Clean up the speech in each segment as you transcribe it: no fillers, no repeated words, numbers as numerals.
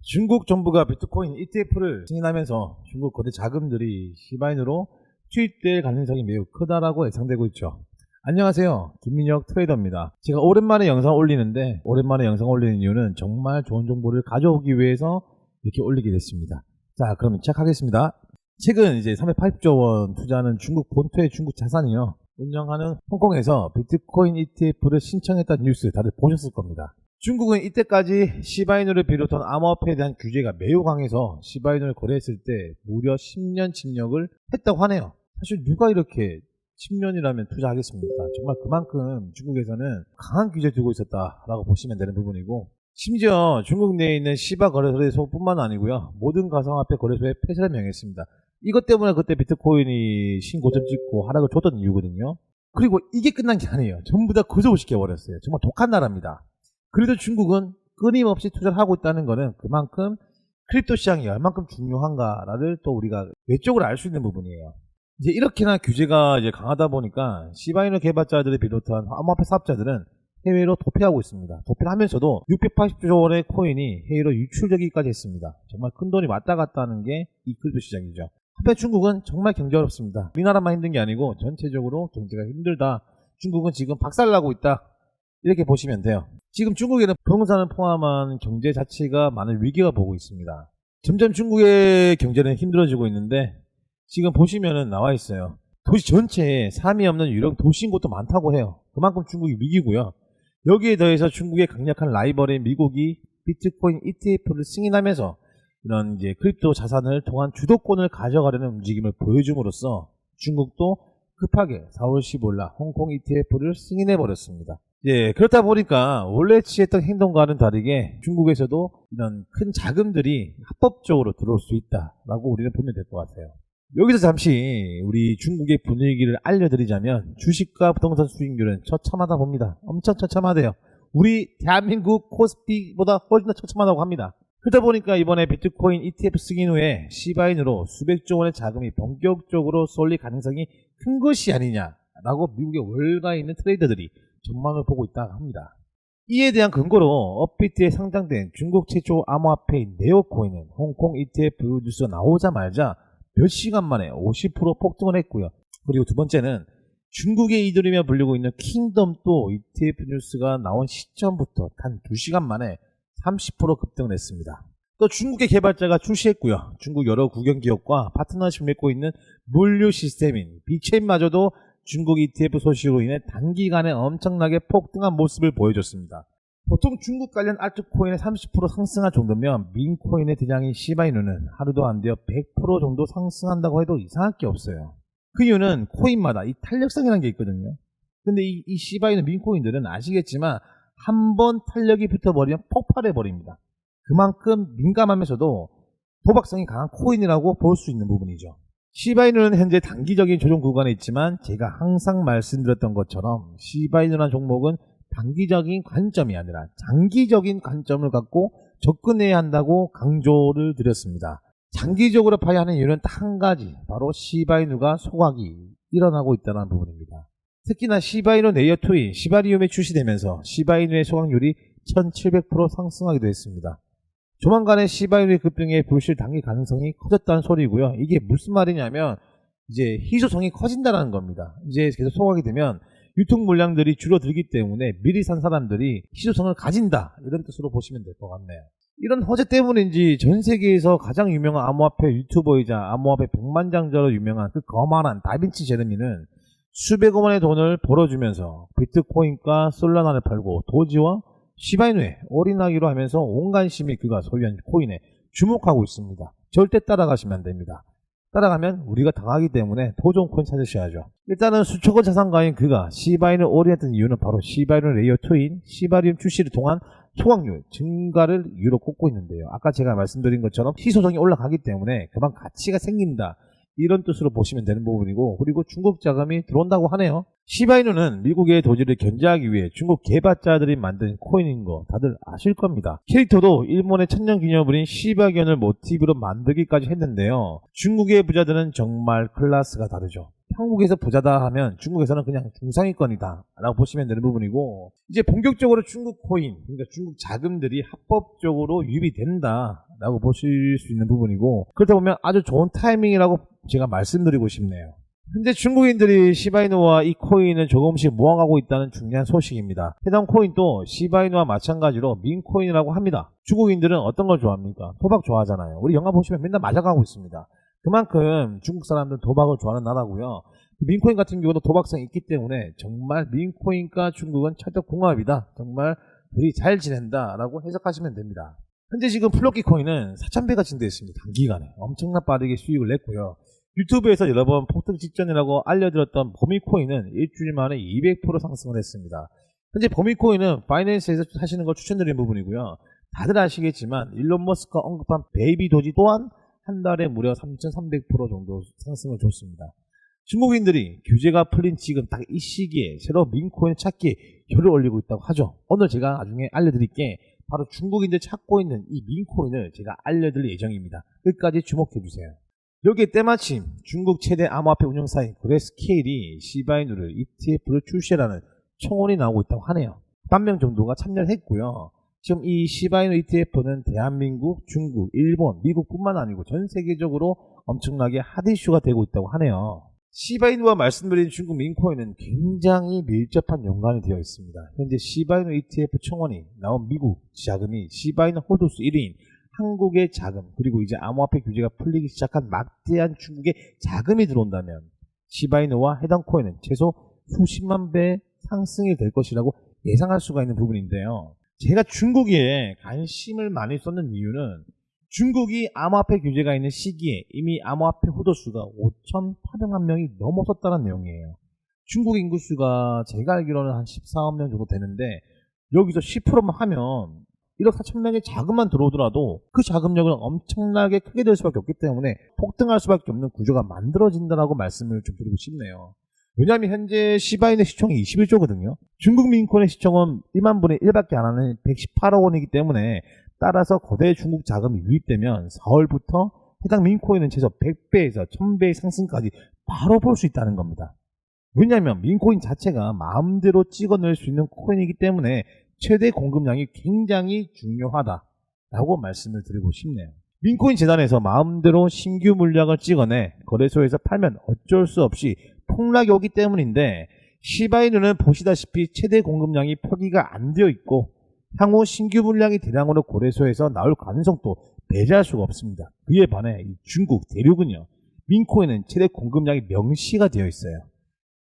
중국 정부가 비트코인 ETF를 승인하면서 중국 거래 자금들이 시바인으로 투입될 가능성이 매우 크다라고 예상되고 있죠. 안녕하세요, 김민혁 트레이더입니다. 제가 오랜만에 영상 올리는데, 오랜만에 영상 올리는 이유는 정말 좋은 정보를 가져오기 위해서 이렇게 올리게 됐습니다. 자, 그럼 시작하겠습니다. 최근 이제 380조 원 투자하는 중국 본토의 중국 자산이요, 운영하는 홍콩에서 비트코인 ETF를 신청했다는 뉴스 다들 보셨을 겁니다. 중국은 이때까지 시바이누를 비롯한 암호화폐에 대한 규제가 매우 강해서 시바이누를 거래했을 때 무려 10년 징역을 했다고 하네요. 사실 누가 이렇게 10년이라면 투자하겠습니까? 정말 그만큼 중국에서는 강한 규제를 두고 있었다라고 보시면 되는 부분이고, 심지어 중국 내에 있는 시바 거래소뿐만 아니고요, 모든 가상화폐 거래소의 폐쇄를 명했습니다. 이것 때문에 그때 비트코인이 신고점 찍고 하락을 줬던 이유거든요. 그리고 이게 끝난 게 아니에요. 전부 다 거저시켜버렸어요. 정말 독한 나라입니다. 그래도 중국은 끊임없이 투자를 하고 있다는 것은 그만큼 크립토 시장이 얼만큼 중요한가를 또 우리가 외적으로 알 수 있는 부분이에요. 이제 이렇게나 규제가 이제 강하다 보니까 시바이누 개발자들을 비롯한 암호화폐 사업자들은 해외로 도피하고 있습니다. 도피를 하면서도 680조 원의 코인이 해외로 유출되기까지 했습니다. 정말 큰 돈이 왔다 갔다 하는 게 이 크립토 시장이죠. 한편 중국은 정말 경제 어렵습니다. 우리나라만 힘든 게 아니고 전체적으로 경제가 힘들다. 중국은 지금 박살나고 있다. 이렇게 보시면 돼요. 지금 중국에는 부동산을 포함한 경제 자체가 많은 위기가 보고 있습니다. 점점 중국의 경제는 힘들어지고 있는데, 지금 보시면은 나와 있어요. 도시 전체에 삶이 없는 유령 도시인 곳도 많다고 해요. 그만큼 중국이 위기고요. 여기에 더해서 중국의 강력한 라이벌인 미국이 비트코인 ETF를 승인하면서 이런 이제 크립토 자산을 통한 주도권을 가져가려는 움직임을 보여줌으로써 중국도 급하게 4월 15일날 홍콩 ETF를 승인해 버렸습니다. 예, 그렇다 보니까 원래 취했던 행동과는 다르게 중국에서도 이런 큰 자금들이 합법적으로 들어올 수 있다라고 우리는 보면 될 것 같아요. 여기서 잠시 우리 중국의 분위기를 알려드리자면, 주식과 부동산 수익률은 처참하다 봅니다. 엄청 처참하대요. 우리 대한민국 코스피보다 훨씬 더 처참하다고 합니다. 그러다 보니까 이번에 비트코인 ETF 승인 후에 시바인으로 수백조 원의 자금이 본격적으로 쏠릴 가능성이 큰 것이 아니냐라고 미국의 월가에 있는 트레이더들이 전망을 보고 있다고 합니다. 이에 대한 근거로 업비트에 상장된 중국 최초 암호화폐인 네오코인은 홍콩 ETF 뉴스가 나오자마자 몇 시간 만에 50% 폭등을 했고요. 그리고 두 번째는 중국의 이들이며 불리고 있는 킹덤도 ETF 뉴스가 나온 시점부터 단 2시간 만에 30% 급등을 했습니다. 또 중국의 개발자가 출시했고요. 중국 여러 국영 기업과 파트너십을 맺고 있는 물류 시스템인 비체인마저도 중국 ETF 소식으로 인해 단기간에 엄청나게 폭등한 모습을 보여줬습니다. 보통 중국 관련 알트코인의 30% 상승할 정도면 민코인의 대장인 시바이누는 하루도 안 되어 100% 정도 상승한다고 해도 이상할 게 없어요. 그 이유는 코인마다 이 탄력성이라는 게 있거든요. 근데 이 시바이누 민코인들은 아시겠지만 한번 탄력이 붙어버리면 폭발해버립니다. 그만큼 민감하면서도 도박성이 강한 코인이라고 볼 수 있는 부분이죠. 시바이누는 현재 단기적인 조정 구간에 있지만, 제가 항상 말씀드렸던 것처럼 시바이누라는 종목은 단기적인 관점이 아니라 장기적인 관점을 갖고 접근해야 한다고 강조를 드렸습니다. 장기적으로 봐야 하는 이유는 딱 한 가지, 바로 시바이누가 소각이 일어나고 있다는 부분입니다. 특히나 시바이누 레이어 2인 시바리움이 출시되면서 시바이누의 소각률이 1700% 상승하기도 했습니다. 조만간에 시바이누의 급등에 불실 당길 가능성이 커졌다는 소리고요. 이게 무슨 말이냐면 이제 희소성이 커진다는 겁니다. 이제 계속 소각이 되면 유통 물량들이 줄어들기 때문에 미리 산 사람들이 희소성을 가진다, 이런 뜻으로 보시면 될 것 같네요. 이런 허재 때문인지 전 세계에서 가장 유명한 암호화폐 유튜버이자 암호화폐 백만장자로 유명한 그 거만한 다빈치 제르미는 수백억 원의 돈을 벌어주면서 비트코인과 솔라나를 팔고 도지와 시바이누에 올인하기로 하면서 온 관심이 그가 소유한 코인에 주목하고 있습니다. 절대 따라가시면 안 됩니다. 따라가면 우리가 당하기 때문에 더 좋은 코인 찾으셔야죠. 일단은 수천억 자산가인 그가 시바이누 올인했던 이유는 바로 시바이누 레이어 2인 시바리움 출시를 통한 소각률 증가를 이유로 꼽고 있는데요. 아까 제가 말씀드린 것처럼 희소성이 올라가기 때문에 그만 가치가 생긴다, 이런 뜻으로 보시면 되는 부분이고, 그리고 중국 자금이 들어온다고 하네요. 시바이누는 미국의 도지를 견제하기 위해 중국 개발자들이 만든 코인인 거 다들 아실 겁니다. 캐릭터도 일본의 천년기념물인 시바견을 모티브로 만들기까지 했는데요. 중국의 부자들은 정말 클래스가 다르죠. 한국에서 부자다 하면 중국에서는 그냥 중상위권이다 라고 보시면 되는 부분이고, 이제 본격적으로 중국 코인, 그러니까 중국 자금들이 합법적으로 유입이 된다 라고 보실 수 있는 부분이고, 그렇다 보면 아주 좋은 타이밍이라고 제가 말씀드리고 싶네요. 현재 중국인들이 시바이누와 이 코인을 조금씩 모아가고 있다는 중요한 소식입니다. 해당 코인도 시바이누와 마찬가지로 민코인이라고 합니다. 중국인들은 어떤 걸 좋아합니까? 도박 좋아하잖아요. 우리 영화 보시면 맨날 맞아가고 있습니다. 그만큼 중국 사람들은 도박을 좋아하는 나라고요. 민코인 같은 경우도 도박성이 있기 때문에 정말 민코인과 중국은 찰떡궁합이다. 정말 둘이 잘 지낸다 라고 해석하시면 됩니다. 현재 지금 플로키 코인은 4,000배가 증대했습니다. 단기간에 엄청나 빠르게 수익을 냈고요. 유튜브에서 여러 번 폭등 직전이라고 알려드렸던 버미코인은 일주일 만에 200% 상승을 했습니다. 현재 버미코인은 바이낸스에서 하시는 걸 추천드리는 부분이고요. 다들 아시겠지만 일론 머스크가 언급한 베이비 도지 또한 한 달에 무려 3,300% 정도 상승을 줬습니다. 중국인들이 규제가 풀린 지금 딱 이 시기에 새로 민코인을 찾기에 혀를 올리고 있다고 하죠. 오늘 제가 나중에 알려드릴게 바로 중국인들 찾고 있는 이 민코인을 제가 알려드릴 예정입니다. 끝까지 주목해주세요. 여기에 때마침 중국 최대 암호화폐 운영사인 그레스케일이 시바이누를 ETF를 출시하라는 청원이 나오고 있다고 하네요. 1,000명 정도가 참여를 했고요. 지금 이 시바이누 ETF는 대한민국, 중국, 일본, 미국뿐만 아니고 전 세계적으로 엄청나게 핫 이슈가 되고 있다고 하네요. 시바이누와 말씀드린 중국 민코인은 굉장히 밀접한 연관이 되어 있습니다. 현재 시바이누 ETF 청원이 나온 미국 자금이 시바이누 홀더수 1위인 한국의 자금, 그리고 이제 암호화폐 규제가 풀리기 시작한 막대한 중국의 자금이 들어온다면 시바이누와 해당 코인은 최소 수십만 배 상승이 될 것이라고 예상할 수가 있는 부분인데요. 제가 중국에 관심을 많이 쏟는 이유는 중국이 암호화폐 규제가 있는 시기에 이미 암호화폐 홀더수가 5,800만 명이 넘어섰다는 내용이에요. 중국 인구수가 제가 알기로는 한 14억 명 정도 되는데 여기서 10%만 하면 1억 4천 명의 자금만 들어오더라도 그 자금력은 엄청나게 크게 될 수밖에 없기 때문에 폭등할 수밖에 없는 구조가 만들어진다라고 말씀을 좀 드리고 싶네요. 왜냐하면 현재 시바이누 시총이 21조거든요. 중국 민코인의 시총은 1만 분의 1밖에 안 하는 118억 원이기 때문에 따라서 거대 중국 자금이 유입되면 4월부터 해당 민코인은 최소 100배에서 1000배의 상승까지 바로 볼 수 있다는 겁니다. 왜냐하면 민코인 자체가 마음대로 찍어낼 수 있는 코인이기 때문에 최대 공급량이 굉장히 중요하다라고 말씀을 드리고 싶네요. 민코인 재단에서 마음대로 신규 물량을 찍어내 거래소에서 팔면 어쩔 수 없이 폭락이 오기 때문인데 시바이누는 보시다시피 최대 공급량이 표기가 안 되어 있고 향후 신규 물량이 대량으로 거래소에서 나올 가능성도 배제할 수가 없습니다. 그에 반해 이 중국 대륙은요, 민코인은 최대 공급량이 명시가 되어 있어요.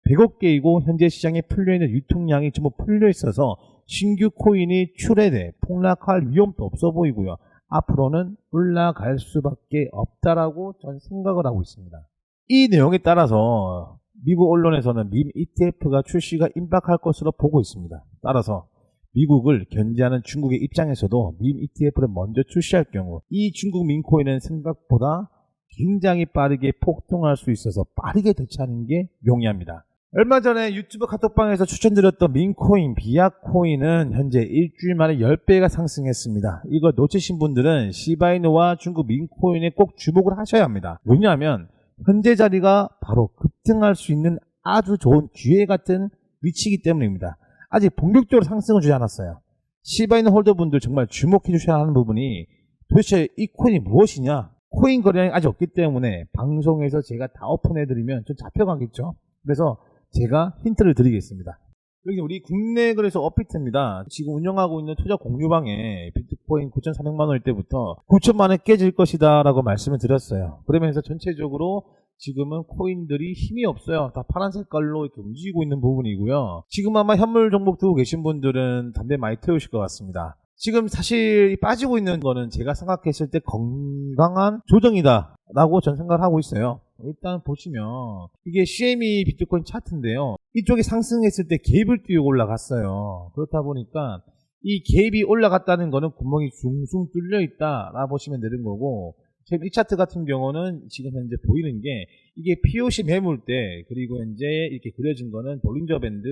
100억 개이고 현재 시장에 풀려있는 유통량이 전부 풀려있어서 신규 코인이 출해돼 폭락할 위험도 없어 보이고요. 앞으로는 올라갈 수밖에 없다라고 전 생각을 하고 있습니다. 이 내용에 따라서 미국 언론에서는 밈 ETF가 출시가 임박할 것으로 보고 있습니다. 따라서 미국을 견제하는 중국의 입장에서도 밈 ETF를 먼저 출시할 경우 이 중국 민코인은 생각보다 굉장히 빠르게 폭등할 수 있어서 빠르게 대처하는 게 용이합니다. 얼마 전에 유튜브 카톡방에서 추천드렸던 민코인, 비아코인은 현재 일주일 만에 10배가 상승했습니다. 이거 놓치신 분들은 시바이누와 중국 민코인에 꼭 주목을 하셔야 합니다. 왜냐하면 현재 자리가 바로 급등할 수 있는 아주 좋은 기회 같은 위치이기 때문입니다. 아직 본격적으로 상승을 주지 않았어요. 시바이누 홀더분들 정말 주목해 주셔야 하는 부분이 도대체 이 코인이 무엇이냐? 코인 거래량이 아직 없기 때문에 방송에서 제가 다 오픈해드리면 좀 잡혀가겠죠? 그래서 제가 힌트를 드리겠습니다. 여기 우리 국내 거래소 업비트입니다. 지금 운영하고 있는 투자 공유방에 비트코인 9,400만원일 때부터 9천만원에 깨질 것이다 라고 말씀을 드렸어요. 그러면서 전체적으로 지금은 코인들이 힘이 없어요. 다 파란 색깔로 이렇게 움직이고 있는 부분이고요. 지금 아마 현물 종목 두고 계신 분들은 담배 많이 태우실 것 같습니다. 지금 사실 빠지고 있는 거는 제가 생각했을 때 건강한 조정이다 라고 전 생각을 하고 있어요. 일단 보시면 이게 CME 비트코인 차트인데요. 이쪽이 상승했을 때 갭을 띄우고 올라갔어요. 그렇다 보니까 이 갭이 올라갔다는 거는 구멍이 숭숭 뚫려 있다 라 보시면 되는 거고, 지금 이 차트 같은 경우는 지금 현재 보이는 게 이게 POC 매물대, 그리고 현재 이렇게 그려진 거는 볼린저 밴드,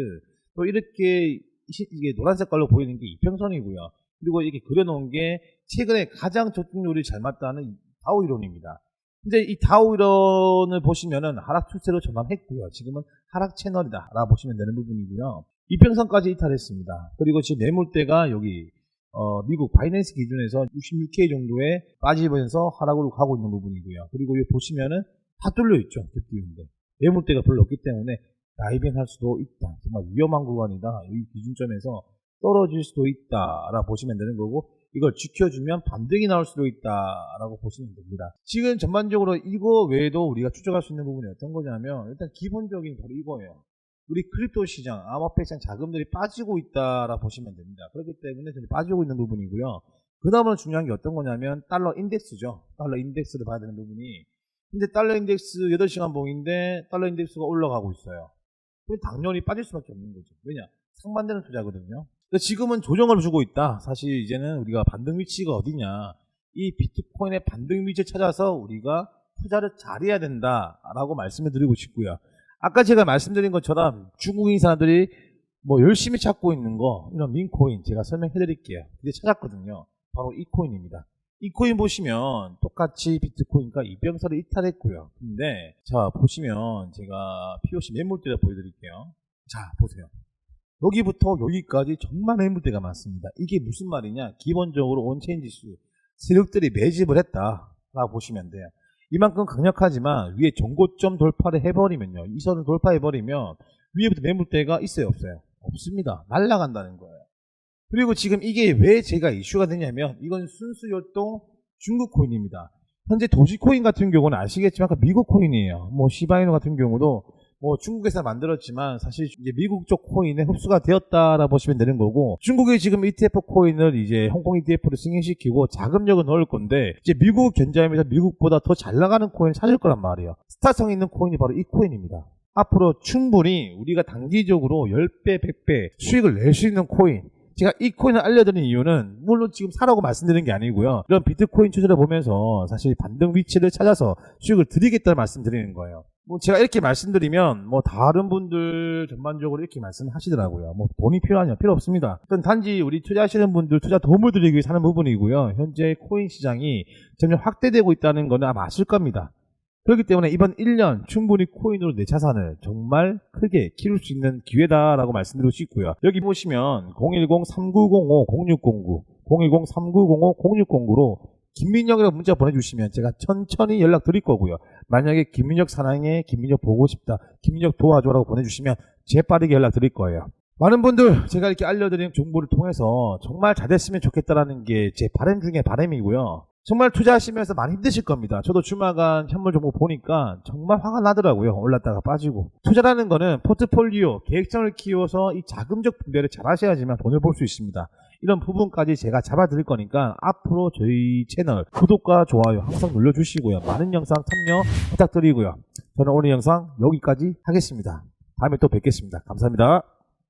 또 이렇게 이게 노란 색깔로 보이는 게 이평선이고요. 그리고 이렇게 그려놓은 게 최근에 가장 저축률이 잘 맞다는 다우 이론입니다. 근데 이 다우 이론을 보시면은 하락 추세로 전환했고요. 지금은 하락 채널이다 라 보시면 되는 부분이고요. 이평선까지 이탈했습니다. 그리고 지금 매물대가 여기 미국 바이낸스 기준에서 66K 정도에 빠지면서 하락으로 가고 있는 부분이고요. 그리고 여기 보시면은 다 뚫려 있죠. 갭띄운데 매물대가 별로 없기 때문에 다이빙 할 수도 있다. 정말 위험한 구간이다. 이 기준점에서 떨어질 수도 있다라고 보시면 되는 거고, 이걸 지켜주면 반등이 나올 수도 있다라고 보시면 됩니다. 지금 전반적으로 이거 외에도 우리가 추적할 수 있는 부분이 어떤 거냐면, 일단 기본적인 바로 이거예요. 우리 크립토 시장, 암호화폐 시장 자금들이 빠지고 있다라고 보시면 됩니다. 그렇기 때문에 빠지고 있는 부분이고요. 그 다음으로 중요한 게 어떤 거냐면 달러 인덱스죠. 달러 인덱스를 봐야 되는 부분이. 근데 달러 인덱스 8시간 봉인데 달러 인덱스가 올라가고 있어요. 그럼 당연히 빠질 수밖에 없는 거죠. 왜냐? 상반되는 투자거든요. 지금은 조정을 주고 있다. 사실 이제는 우리가 반등 위치가 어디냐, 이 비트코인의 반등 위치를 찾아서 우리가 투자를 잘해야 된다라고 말씀을 드리고 싶고요. 아까 제가 말씀드린 것처럼 중국인 사람들이 뭐 열심히 찾고 있는 거, 이런 민코인 제가 설명해 드릴게요. 근데 찾았거든요. 바로 이 코인입니다. 이 코인 보시면 똑같이 비트코인과 이평선을 이탈했고요. 근데 자 보시면 제가 POC 매물대를 보여드릴게요. 자 보세요. 여기부터 여기까지 정말 매물대가 많습니다. 이게 무슨 말이냐? 기본적으로 온체인 지수 세력들이 매집을 했다라고 보시면 돼요. 이만큼 강력하지만 위에 정고점 돌파를 해버리면요, 이 선을 돌파해버리면 위에부터 매물대가 있어요, 없어요? 없습니다. 날아간다는 거예요. 그리고 지금 이게 왜 제가 이슈가 되냐면, 이건 순수 열동 중국 코인입니다. 현재 도지코인 같은 경우는 아시겠지만 미국 코인이에요. 뭐 시바이누 같은 경우도 뭐 중국에서 만들었지만 사실 이제 미국 쪽 코인에 흡수가 되었다라 보시면 되는 거고, 중국이 지금 ETF 코인을 이제 홍콩 ETF를 승인시키고 자금력을 넣을 건데, 이제 미국 견자임에서 미국보다 더 잘 나가는 코인을 찾을 거란 말이에요. 스타성 있는 코인이 바로 이 코인입니다. 앞으로 충분히 우리가 단기적으로 10배, 100배 수익을 낼 수 있는 코인, 제가 이 코인을 알려드린 이유는 물론 지금 사라고 말씀드리는 게 아니고요, 이런 비트코인 추세를 보면서 사실 반등 위치를 찾아서 수익을 드리겠다는 말씀드리는 거예요. 뭐 제가 이렇게 말씀드리면 뭐 다른 분들 전반적으로 이렇게 말씀하시더라고요. 뭐 돈이 필요하냐? 필요 없습니다. 일단 단지 우리 투자하시는 분들 투자 도움을 드리기 위해서 하는 부분이고요. 현재 코인 시장이 점점 확대되고 있다는 거는 아마 아실 겁니다. 그렇기 때문에 이번 1년 충분히 코인으로 내 자산을 정말 크게 키울 수 있는 기회다라고 말씀드리고 싶고요. 여기 보시면 010-3905-0609 010-3905-0609로 김민혁이라고 문자 보내주시면 제가 천천히 연락 드릴 거고요. 만약에 김민혁 사랑해, 김민혁 보고 싶다, 김민혁 도와줘라고 보내주시면 재빠르게 연락 드릴 거예요. 많은 분들 제가 이렇게 알려드린 정보를 통해서 정말 잘 됐으면 좋겠다라는 게 제 바람 중에 바람이고요. 정말 투자하시면서 많이 힘드실 겁니다. 저도 주말간 현물 정보 보니까 정말 화가 나더라고요. 올랐다가 빠지고. 투자라는 거는 포트폴리오, 계획성을 키워서 이 자금적 분배를 잘 하셔야지만 돈을 벌 수 있습니다. 이런 부분까지 제가 잡아드릴 거니까 앞으로 저희 채널 구독과 좋아요 항상 눌러주시고요. 많은 영상 참여 부탁드리고요. 저는 오늘 영상 여기까지 하겠습니다. 다음에 또 뵙겠습니다. 감사합니다.